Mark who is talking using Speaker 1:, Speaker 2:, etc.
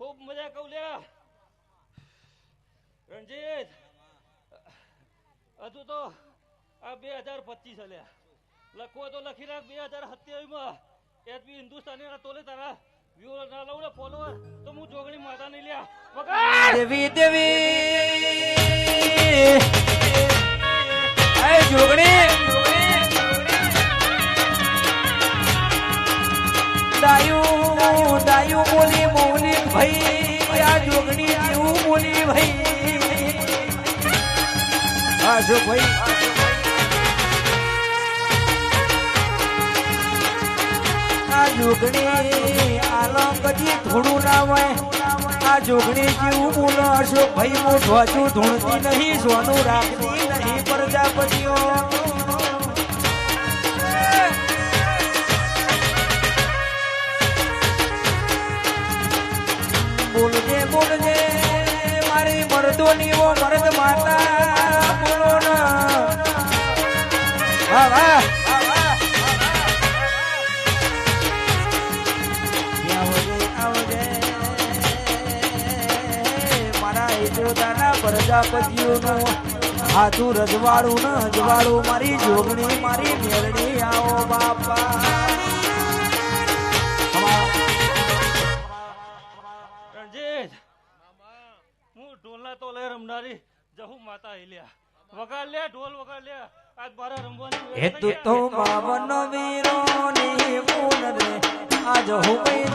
Speaker 1: ખૂબ મજા કહું લ્યા રણજીત હજુ તો આ 2025 લ્યા લખવો તો લખી રાખ 2027 માં એચપી હિન્દુસ્તાની તોલે તારા વ્યૂ ના લઉં ને ફોલોવર તો હું જોગણી માતા નહીં લ્યા વગર
Speaker 2: દેવી દેવી એ જોગણી દાયુ દાયુ બોલી મૌલિક ભાઈ આ જોગણી જેવું બોલી ભાઈ હા જો ભાઈ આ જોગણી આલો કદી થોડું ના હોય આ જોગણી જેવું બોલો અશોક ભાઈ હું ધ્વજુ ધૂણતી નહીં સોનું રાખતી નહીં પ્રજાપતિઓ બોલજે બોલજે મારી મર્દોની ઓ મર્દ માતા બોલો ના વાહ વાહ પ્રજાપતિઓનું હાથું રજવાડું ને અજવાડું મારી જોગણી મારી મેરણી આવો બાપા
Speaker 1: રણજીત હું ઢોલના તો લઈ રમનારી જહુ માતા હિલ્યા વગાડ લે ઢોલ વગાડ લે આજ મારા રમવાની
Speaker 2: હેતુ તો બાવન વીરો ની મૂન રે આજ હું